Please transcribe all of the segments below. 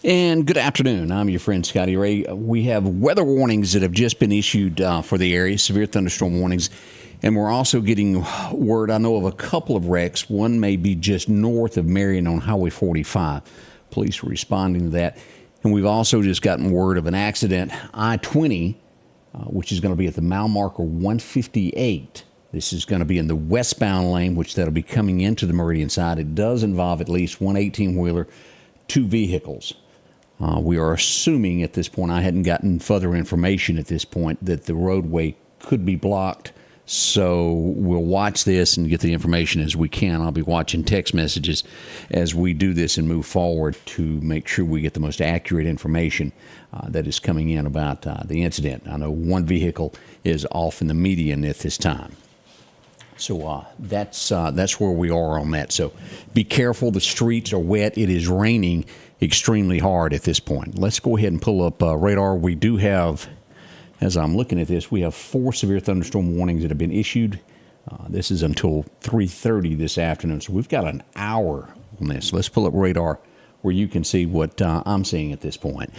And good afternoon. I'm your friend Scotty Ray. We have weather warnings that have just been issued for the area, severe thunderstorm warnings. And we're also getting word, I know of a couple of wrecks. One may be just north of Marion on Highway 45. Police are responding to that. And we've also just gotten word of an accident, I-20, which is going to be at the mile marker 158. This is going to be in the westbound lane, which that'll be coming into the Meridian side. It does involve at least one 18-wheeler, two vehicles. We are assuming at this point, I hadn't gotten further information at this point, that the roadway could be blocked. So we'll watch this and get the information as we can. I'll be watching text messages as we do this and move forward to make sure we get the most accurate information that is coming in about the incident. I know one vehicle is off in the median at this time. So that's where we are on that. So be careful. The streets are wet. It is raining extremely hard at this point. Let's go ahead and pull up radar. We do have, as I'm looking at this, we have 4 severe thunderstorm warnings that have been issued. This is until 3:30 this afternoon. So we've got an hour on this. Let's pull up radar where you can see what I'm seeing at this point.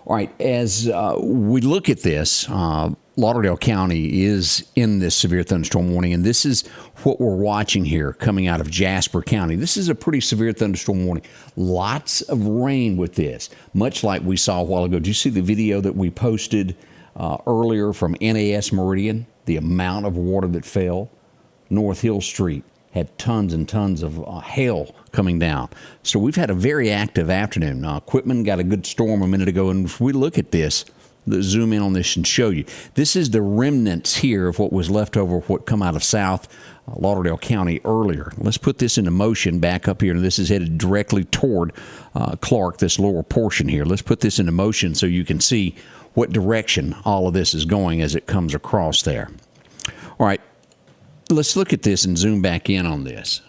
All right, as we look at this, Lauderdale County is in this severe thunderstorm warning, and this is what we're watching here coming out of Jasper County. This is a pretty severe thunderstorm warning. Lots of rain with this, much like we saw a while ago. Did you see the video that we posted earlier from NAS Meridian? The amount of water that fell. North Hill Street had tons and tons of hail coming down. So we've had a very active afternoon. Quitman got a good storm a minute ago, and if we look at this, let's zoom in on this and show you. This is the remnants here of what was left over, what come out of South Lauderdale County earlier. Let's put this into motion back up here, and this is headed directly toward Clarke, this lower portion here. Let's put this into motion so you can see what direction all of this is going as it comes across there. All right. Let's look at this and zoom back in on this.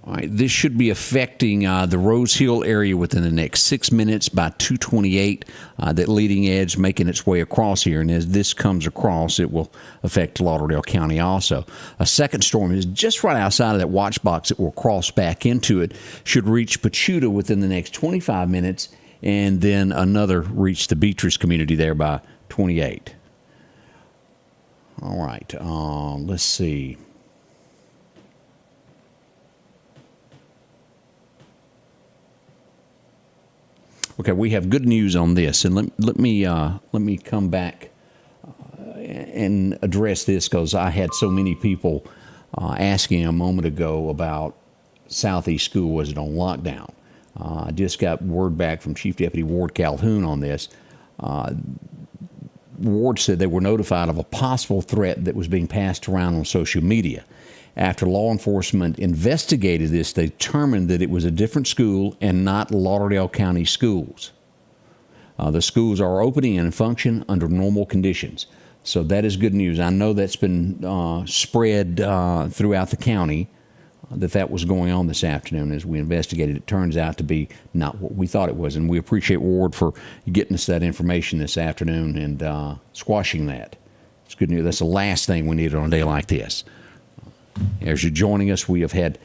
All right, this should be affecting the Rose Hill area within the next 6 minutes by 2:28. That leading edge making its way across here, and as this comes across, it will affect Lauderdale County also. A second storm is just right outside of that watch box that will cross back into it. Should reach Pachuta within the next 25 minutes, and then another reach the Beatrice community there by 28. All right, let's see. Okay, we have good news on this, and let me come back and address this because I had so many people asking a moment ago about Southeast School. Was it on lockdown? I just got word back from Chief Deputy Ward Calhoun on this. Ward said they were notified of a possible threat that was being passed around on social media. After law enforcement investigated this, they determined that it was a different school and not Lauderdale County schools. The schools are opening and function under normal conditions. So that is good news. I know that's been spread throughout the county, that was going on this afternoon as we investigated. It turns out to be not what we thought it was, and we appreciate Ward for getting us that information this afternoon and squashing that. It's good news. That's the last thing we need on a day like this. As you're joining us, we have had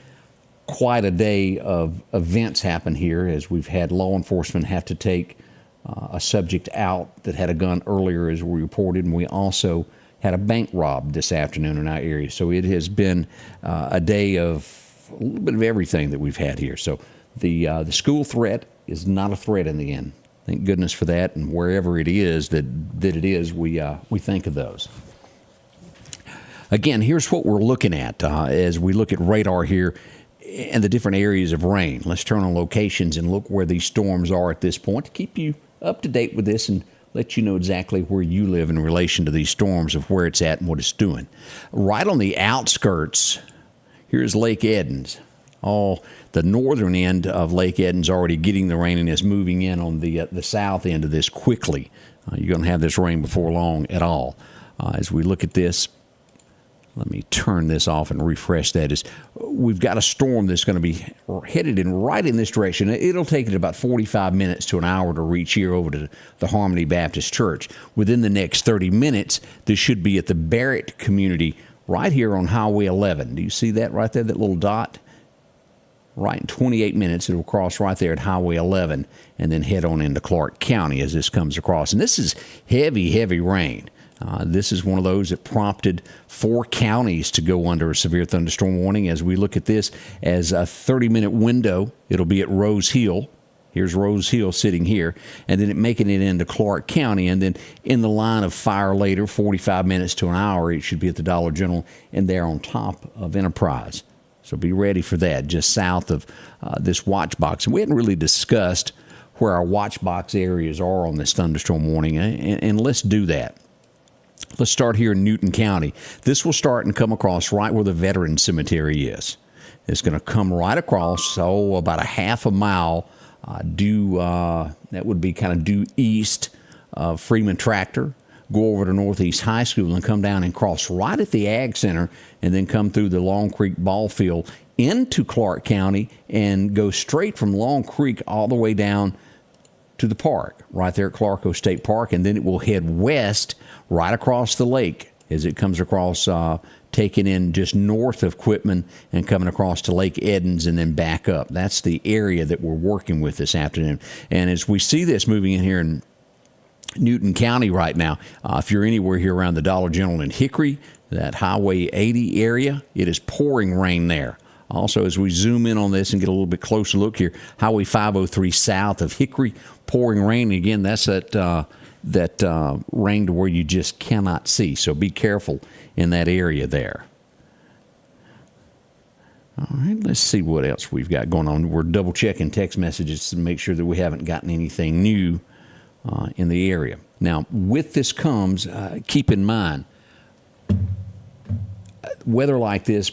quite a day of events happen here as we've had law enforcement have to take a subject out that had a gun earlier, as we reported, and we also had a bank robbed this afternoon in our area. So it has been a day of a little bit of everything that we've had here. So the school threat is not a threat in the end. Thank goodness for that. And wherever it is that it is, we think of those. Again, here's what we're looking at as we look at radar here and the different areas of rain. Let's turn on locations and look where these storms are at this point to keep you up to date with this and let you know exactly where you live in relation to these storms, of where it's at and what it's doing. Right on the outskirts, here's Lake Edens. The northern end of Lake Edens already getting the rain and is moving in on the south end of this quickly. You're going to have this rain before long at all. As we look at this, let me turn this off and refresh that. We've got a storm that's going to be headed right in this direction. It'll take it about 45 minutes to an hour to reach here over to the Harmony Baptist Church. Within the next 30 minutes, this should be at the Barrett community right here on Highway 11. Do you see that right there, that little dot? Right in 28 minutes, it'll cross right there at Highway 11 and then head on into Clarke County as this comes across. And this is heavy, heavy rain. This is one of those that prompted 4 counties to go under a severe thunderstorm warning. As we look at this as a 30-minute window, it'll be at Rose Hill. Here's Rose Hill sitting here, and then making it into Clarke County, and then in the line of fire later, 45 minutes to an hour, it should be at the Dollar General and there on top of Enterprise. So be ready for that, just south of this watch box. And we hadn't really discussed where our watch box areas are on this thunderstorm warning, and let's do that. Let's start here in Newton County. This will start and come across right where the Veterans Cemetery is. It's going to come right across, about a half a mile that would be kind of due east of Freeman Tractor, go over to Northeast High School and come down and cross right at the Ag Center and then come through the Long Creek ball field into Clarke County and go straight from Long Creek all the way down to the park right there at Clarko State Park, and then it will head west right across the lake as it comes across, taking in just north of Quitman and coming across to Lake Edens and then back up. That's the area that we're working with this afternoon. And as we see this moving in here in Newton County right now, if you're anywhere here around the Dollar General in Hickory, that Highway 80 area, it is pouring rain there. Also, as we zoom in on this and get a little bit closer look here, Highway 503 south of Hickory, pouring rain. Again, that's that rain to where you just cannot see. So be careful in that area there. All right, let's see what else we've got going on. We're double checking text messages to make sure that we haven't gotten anything new in the area. Now, with this comes, keep in mind, weather like this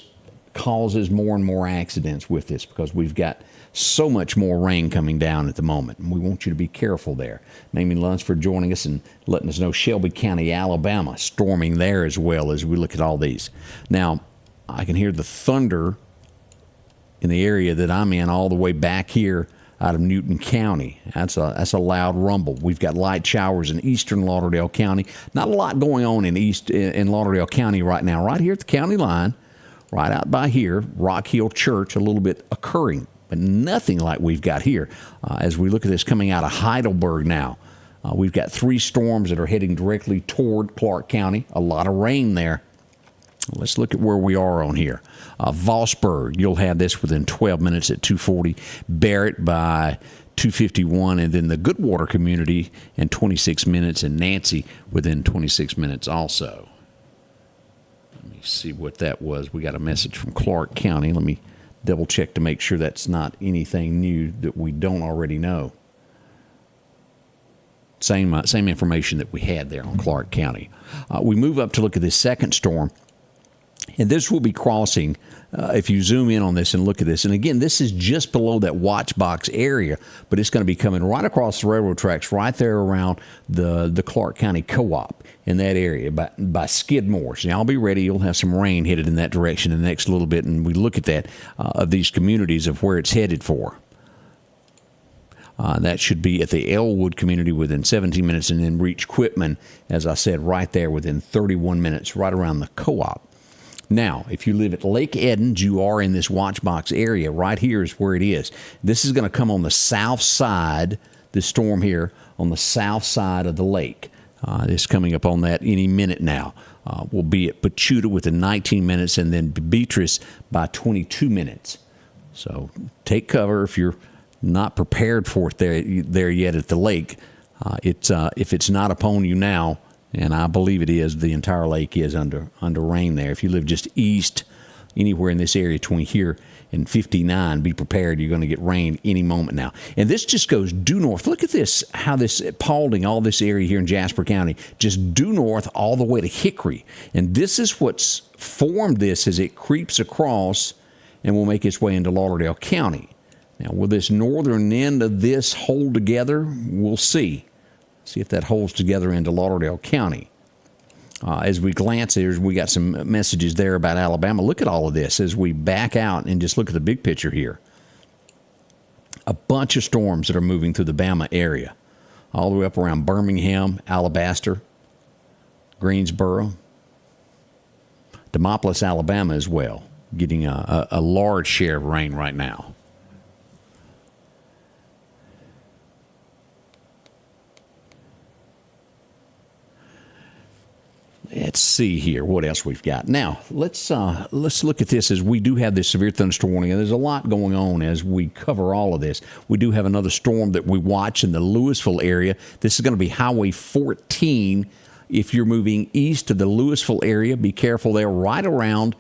causes more and more accidents with this because we've got so much more rain coming down at the moment, and we want you to be careful there. Mamie Lunsford joining us and letting us know Shelby County, Alabama, storming there as well as we look at all these. Now, I can hear the thunder in the area that I'm in all the way back here out of Newton County. That's a loud rumble. We've got light showers in eastern Lauderdale County. Not a lot going on in Lauderdale County right now. Right here at the county line, right out by here, Rock Hill Church, a little bit occurring, but nothing like we've got here. As we look at this coming out of Heidelberg now, we've got 3 storms that are heading directly toward Clarke County. A lot of rain there. Let's look at where we are on here. Vossburg, you'll have this within 12 minutes at 2:40. Barrett by 2:51, and then the Goodwater community in 26 minutes, and Nancy within 26 minutes also. Let me see what that was. We got a message from Clarke County. Let me double check to make sure that's not anything new that we don't already know. Same information that we had there on Clarke County. We move up to look at this second storm. And this will be crossing, if you zoom in on this and look at this. And again, this is just below that watch box area, but it's going to be coming right across the railroad tracks right there around the Clarke County Co-op in that area by Skidmore. So y'all be ready. You'll have some rain headed in that direction in the next little bit. And we look at that, of these communities of where it's headed for. That should be at the Elwood community within 17 minutes and then reach Quitman, as I said, right there within 31 minutes, right around the Co-op. Now, if you live at Lake Edens, you are in this watch box area. Right here is where it is. This is going to come on the south side, this storm here, on the south side of the lake. It's coming up on that any minute now. We'll be at Pachuta within 19 minutes and then Beatrice by 22 minutes. So take cover if you're not prepared for it there yet at the lake. If it's not upon you now, and I believe it is, the entire lake is under rain there. If you live just east, anywhere in this area between here and 59, be prepared. You're going to get rain any moment now. And this just goes due north. Look at this, how this Paulding, all this area here in Jasper County, just due north all the way to Hickory. And this is what's formed this as it creeps across and will make its way into Lauderdale County. Now, will this northern end of this hold together? We'll see. See if that holds together into Lauderdale County. As we glance there, we got some messages there about Alabama. Look at all of this as we back out and just look at the big picture here. A bunch of storms that are moving through the Bama area, all the way up around Birmingham, Alabaster, Greensboro, Demopolis, Alabama as well, getting a large share of rain right now. Let's see here what else we've got. Now, let's look at this as we do have this severe thunderstorm warning. And there's a lot going on as we cover all of this. We do have another storm that we watch in the Louisville area. This is going to be Highway 14. If you're moving east of the Louisville area, be careful there, right around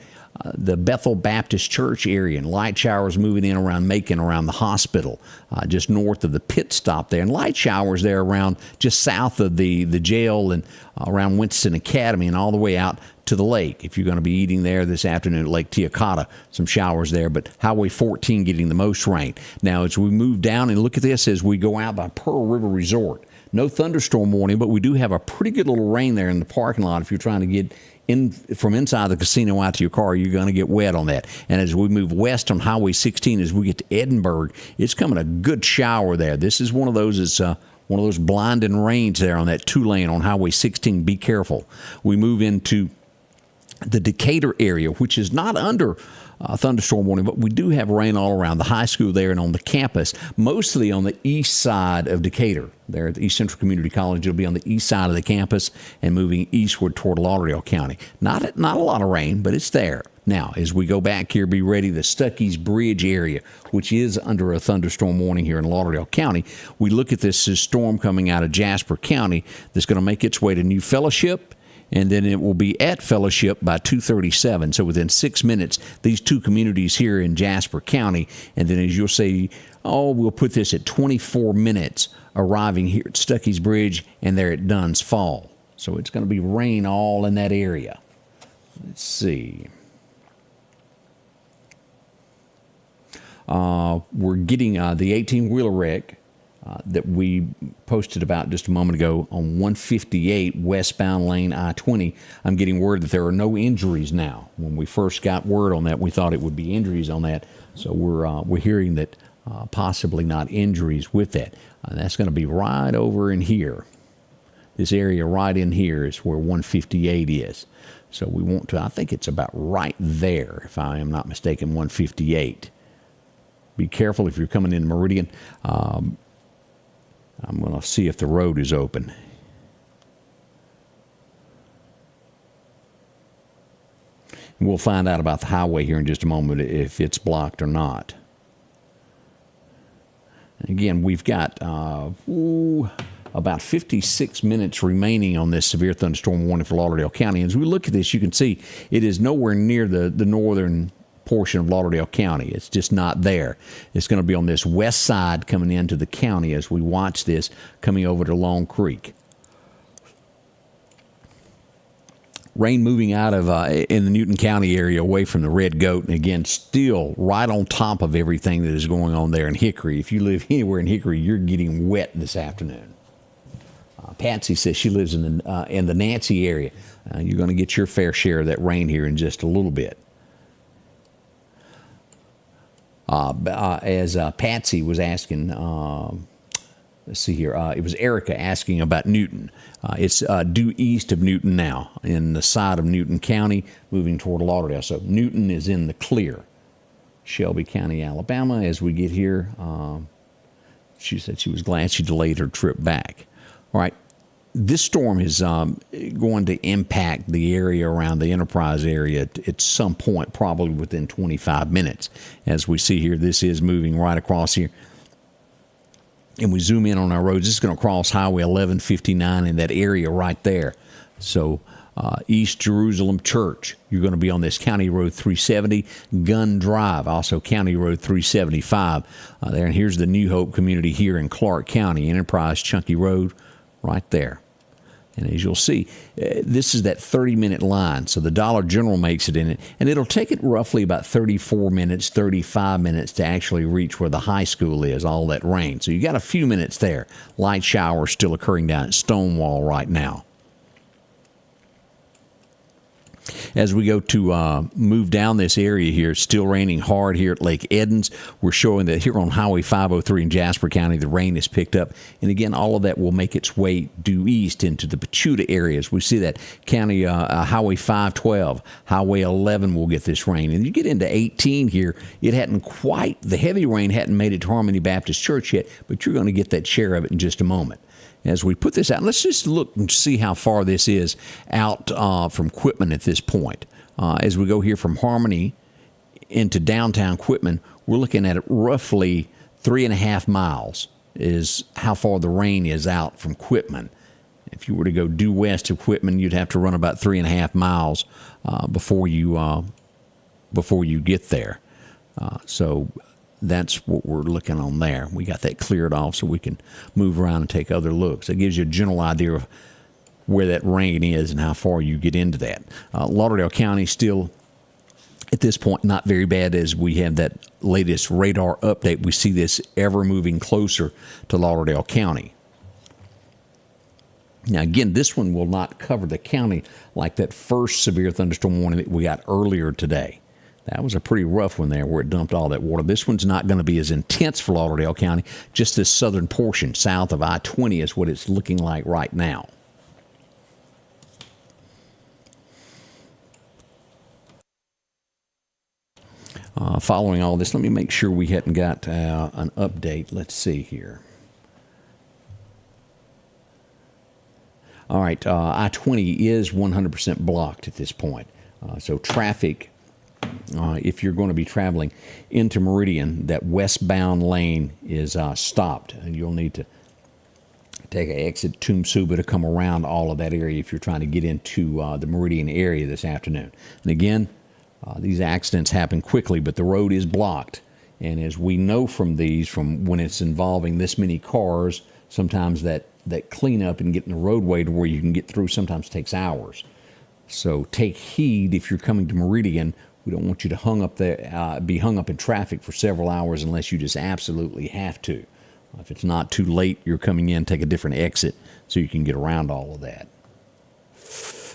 the Bethel Baptist Church area, and light showers moving in around Macon, around the hospital, just north of the pit stop there, and light showers there around just south of the jail and around Winston Academy and all the way out to the lake. If you're going to be eating there this afternoon at Lake Teocata, some showers there, but Highway 14 getting the most rain. Now, as we move down and look at this as we go out by Pearl River Resort, no thunderstorm warning, but we do have a pretty good little rain there in the parking lot. If you're trying to get in from inside the casino out to your car, you're going to get wet on that. And as we move west on Highway 16, as we get to Edinburgh, it's coming a good shower there. This is one of those. It's one of those blinding rains there on that 2-lane on Highway 16. Be careful. We move into the Decatur area, which is not under thunderstorm warning, but we do have rain all around the high school there and on the campus, mostly on the east side of Decatur. There at the East Central Community College, it'll be on the east side of the campus and moving eastward toward Lauderdale County. Not a lot of rain, but it's there. Now, as we go back here, be ready, the Stuckey's Bridge area, which is under a thunderstorm warning here in Lauderdale County. We look at this storm coming out of Jasper County that's going to make its way to New Fellowship, and then it will be at Fellowship by 2:37. So within 6 minutes, these two communities here in Jasper County, and then as you'll say, we'll put this at 24 minutes, arriving here at Stuckey's Bridge and there at Dunn's Fall. So it's going to be rain all in that area. Let's see. We're getting the 18-wheeler wreck that we posted about just a moment ago on 158 westbound lane I-20. I'm getting word that there are no injuries now. When we first got word on that, we thought it would be injuries on that. So we're hearing that possibly not injuries with that. That's going to be right over in here. This area right in here is where 158 is. So we want to, I think it's about right there, if I am not mistaken, 158. Be careful if you're coming in Meridian. I'm going to see if the road is open. We'll find out about the highway here in just a moment, if it's blocked or not. Again, we've got about 56 minutes remaining on this severe thunderstorm warning for Lauderdale County. As we look at this, you can see it is nowhere near the northern portion of Lauderdale County. It's just not there. It's going to be on this west side coming into the county as we watch this coming over to Long Creek. Rain moving out of in the Newton County area away from the Red Goat, and again, still right on top of everything that is going on there in Hickory. If you live anywhere in Hickory, you're getting wet this afternoon. Patsy says she lives in the Nancy area. You're going to get your fair share of that rain here in just a little bit. As Patsy was asking, let's see here, it was Erica asking about Newton. It's due east of Newton now, in the side of Newton County, moving toward Lauderdale. So Newton is in the clear. Shelby County, Alabama, as we get here, she said she was glad she delayed her trip back. All right. This storm is going to impact the area around the Enterprise area at some point, probably within 25 minutes. As we see here, this is moving right across here. And we zoom in on our roads. This is going to cross Highway 1159 in that area right there. So East Jerusalem Church, you're going to be on this County Road 370, Gun Drive, also County Road 375 there. And here's the New Hope community here in Clarke County, Enterprise Chunky Road right there. And as you'll see, this is that 30-minute line. So the Dollar General makes it in it. And it'll take it roughly about 34 minutes, 35 minutes to actually reach where the high school is, all that rain. So you got a few minutes there. Light showers still occurring down at Stonewall right now. As we go to move down this area here, it's still raining hard here at Lake Edens. We're showing that here on Highway 503 in Jasper County, the rain has picked up. And again, all of that will make its way due east into the Pachuta areas. We see that County Highway 512, Highway 11 will get this rain. And you get into 18 here, the heavy rain hadn't made it to Harmony Baptist Church yet, but you're going to get that share of it in just a moment. As we put this out, let's just look and see how far this is out from Quitman at this point. As we go here from Harmony into downtown Quitman, we're looking at roughly 3.5 miles is how far the rain is out from Quitman. If you were to go due west of Quitman, you'd have to run about 3.5 miles before you get there. So that's what we're looking on there. We got that cleared off so we can move around and take other looks. That gives you a general idea of where that rain is and how far you get into that. Lauderdale County still, at this point, not very bad. As we have that latest radar update, we see this ever moving closer to Lauderdale County. Now, again, this one will not cover the county like that first severe thunderstorm warning that we got earlier today. That was a pretty rough one there where it dumped all that water. This one's not going to be as intense for Lauderdale County. Just this southern portion south of I-20 is what it's looking like right now. Following all this, let me make sure we hadn't got an update. Let's see here. All right, I-20 is 100% blocked at this point. So traffic, if you're going to be traveling into Meridian, that westbound lane is stopped. And you'll need to take an exit Tomb Suba to come around all of that area if you're trying to get into the Meridian area this afternoon. And again, these accidents happen quickly, but the road is blocked. And as we know from these, from when it's involving this many cars, sometimes that cleanup and getting the roadway to where you can get through sometimes takes hours. So take heed if you're coming to Meridian. We don't want you to be hung up in traffic for several hours unless you just absolutely have to. If it's not too late, you're coming in, take a different exit so you can get around all of that.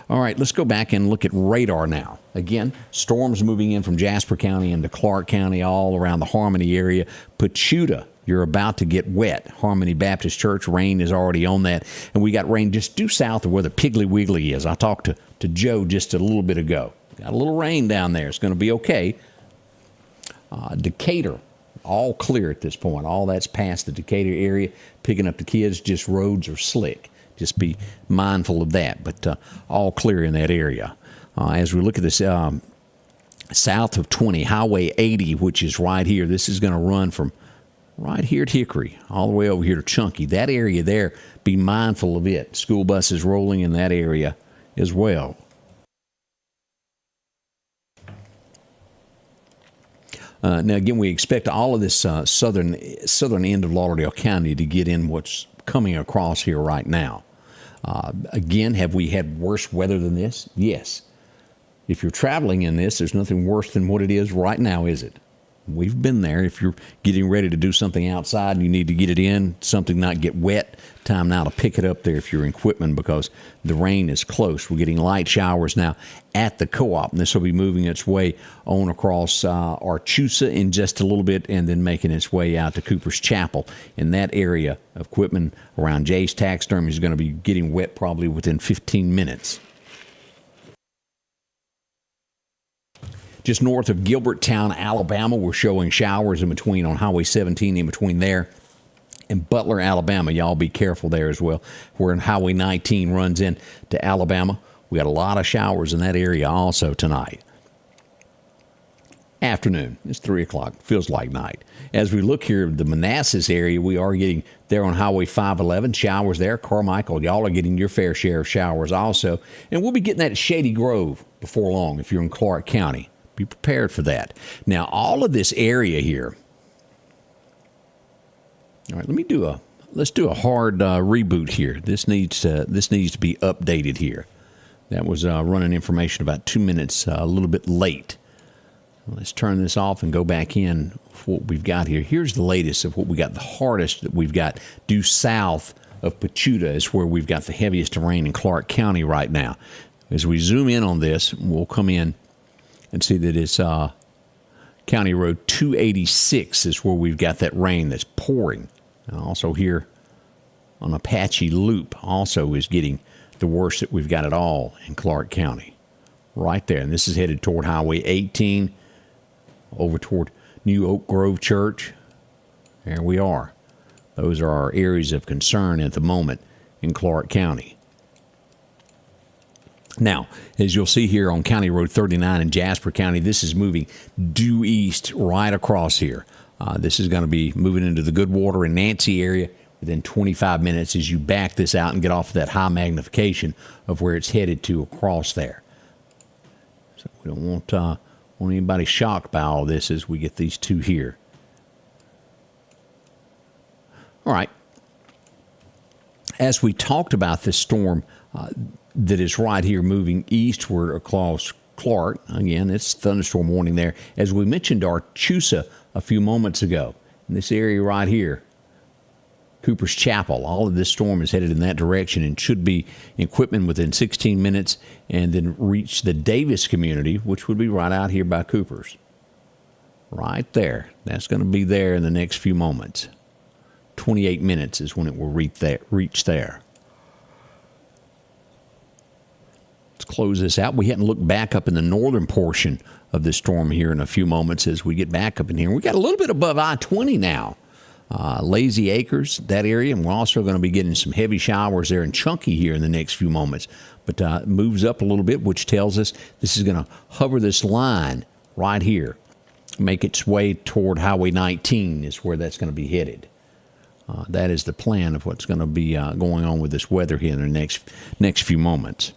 All right, let's go back and look at radar now. Again, storms moving in from Jasper County into Clarke County, all around the Harmony area. Pachuta, you're about to get wet. Harmony Baptist Church, rain is already on that. And we got rain just due south of where the Piggly Wiggly is. I talked to Joe just a little bit ago. Got a little rain down there. It's going to be okay. Decatur, all clear at this point. All that's past the Decatur area. Picking up the kids, just roads are slick. Just be mindful of that. But all clear in that area. As we look at this south of 20, Highway 80, which is right here. This is going to run from right here at Hickory all the way over here to Chunky. That area there, be mindful of it. School buses rolling in that area as well. Now, again, we expect all of this southern end of Lauderdale County to get in what's coming across here right now. Again, have we had worse weather than this? Yes. If you're traveling in this, there's nothing worse than what it is right now, is it? We've been there. If you're getting ready to do something outside and you need to get it in, something not get wet, time now to pick it up there if you're in Quitman because the rain is close. We're getting light showers now at the co-op, and this will be moving its way on across Archusa in just a little bit and then making its way out to Cooper's Chapel. In that area of Quitman around Jay's Taxidermy is going to be getting wet probably within 15 minutes. Just north of Gilberttown, Alabama, we're showing showers in between on Highway 17 in between there and Butler, Alabama. Y'all be careful there as well. Where Highway 19 runs in to Alabama. We got a lot of showers in that area also tonight. Afternoon. It's 3 o'clock. Feels like night. As we look here, the Manassas area, we are getting there on Highway 511. Showers there. Carmichael, y'all are getting your fair share of showers also. And we'll be getting that at Shady Grove before long if you're in Clarke County. Be prepared for that. Now, all of this area here. All right, let's do a hard reboot here. This needs to be updated here. That was running information about 2 minutes a little bit late. Let's turn this off and go back in for what we've got here. Here's the latest of what we got. The hardest that we've got due south of Pachuta is where we've got the heaviest rain in Clarke County right now. as we zoom in on this, we'll come in and see that it's County Road 286 is where we've got that rain that's pouring. And also here on Apache Loop also is getting the worst that we've got at all in Clarke County. Right there. And this is headed toward Highway 18 over toward New Oak Grove Church. There we are. Those are our areas of concern at the moment in Clarke County. Now, as you'll see here on County Road 39 in Jasper County, this is moving due east right across here. This is going to be moving into the Goodwater and Nancy area within 25 minutes as you back this out and get off of that high magnification of where it's headed to across there. So we don't want anybody shocked by all this as we get these two here. All right. As we talked about this storm that is right here moving eastward across Clarke, again, it's thunderstorm warning there. As we mentioned Archusa a few moments ago, in this area right here, Cooper's Chapel, all of this storm is headed in that direction and should be in Quitman within 16 minutes and then reach the Davis community, which would be right out here by Cooper's. Right there. That's going to be there in the next few moments. 28 minutes is when it will reach there. Let's close this out. We hadn't looked back up in the northern portion of this storm here in a few moments as we get back up in here. We got a little bit above I-20 now. Lazy Acres, that area, and we're also going to be getting some heavy showers there in Chunky here in the next few moments. But it moves up a little bit, which tells us this is going to hover this line right here, make its way toward Highway 19 is where that's going to be headed. That is the plan of what's going to be going on with this weather here in the next few moments.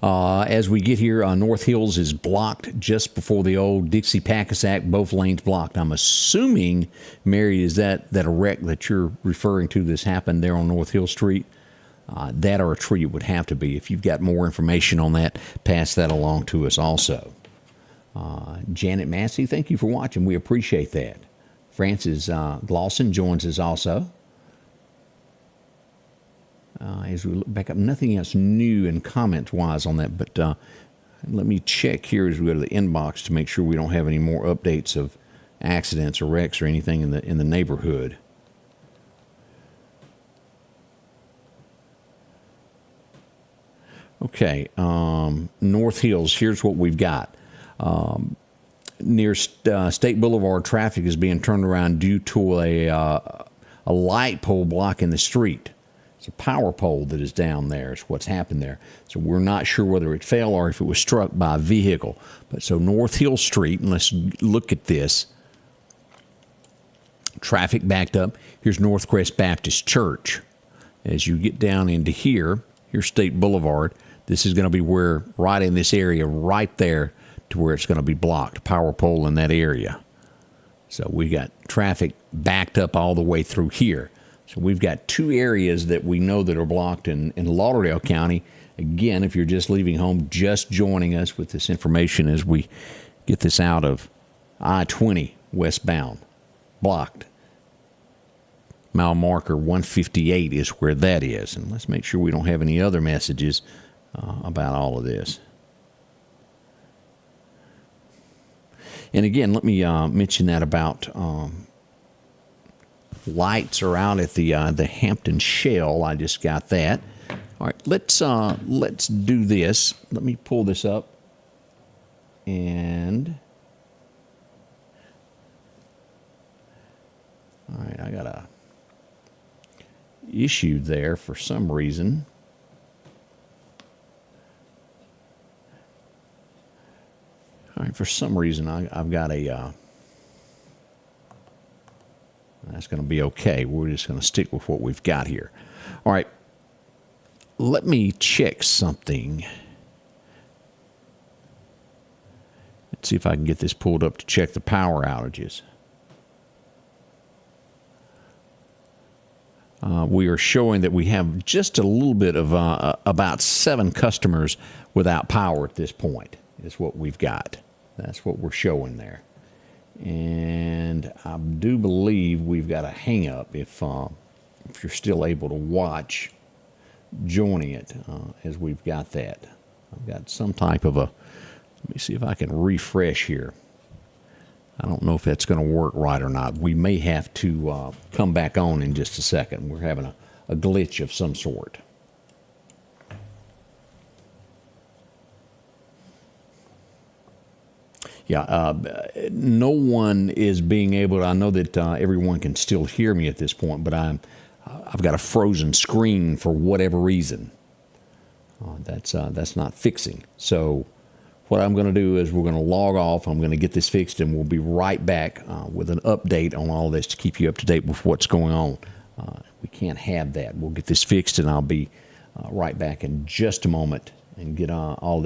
As we get here, North Hills is blocked just before the old Dixie-Packensack, both lanes blocked. I'm assuming, Mary, is that a wreck that you're referring to that's happened there on North Hill Street? That or a tree it would have to be. If you've got more information on that, pass that along to us also. Janet Massey, thank you for watching. We appreciate that. Francis Glosson joins us also. As we look back up, nothing else new and comment-wise on that, but let me check here as we go to the inbox to make sure we don't have any more updates of accidents or wrecks or anything in the neighborhood. Okay, North Hills, here's what we've got. Near State Boulevard, traffic is being turned around due to a light pole blocking the street. It's a power pole that is down there is what's happened there. So we're not sure whether it fell or if it was struck by a vehicle. But so North Hill Street, and let's look at this. Traffic backed up. Here's Northcrest Baptist Church. As you get down into here, here's State Boulevard. This is going to be where, right in this area, right there to where it's going to be blocked. Power pole in that area. So we got traffic backed up all the way through here. So we've got two areas that we know that are blocked in Lauderdale County. Again, if you're just leaving home, just joining us with this information as we get this out of I-20 westbound, blocked. Mile marker 158 is where that is. And let's make sure we don't have any other messages about all of this. And again, let me mention that about lights are out at the Hampton Shell. I just got that. All right, let's do this. Let me pull this up. And all right, I got a issue there for some reason. All right, for some reason I've got a. That's going to be okay. We're just going to stick with what we've got here. All right. Let me check something. Let's see if I can get this pulled up to check the power outages. We are showing that we have just a little bit of about 7 customers without power at this point is what we've got. That's what we're showing there. And I do believe we've got a hang-up if if you're still able to watch, joining it as we've got that. I've got some type of a, let me see if I can refresh here. I don't know if that's going to work right or not. We may have to come back on in just a second. We're having a glitch of some sort. Yeah, no one is being able to, I know that everyone can still hear me at this point, but I've got a frozen screen for whatever reason. That's not fixing. So what I'm going to do is we're going to log off. I'm going to get this fixed, and we'll be right back with an update on all this to keep you up to date with what's going on. We can't have that. We'll get this fixed, and I'll be right back in just a moment and get all this.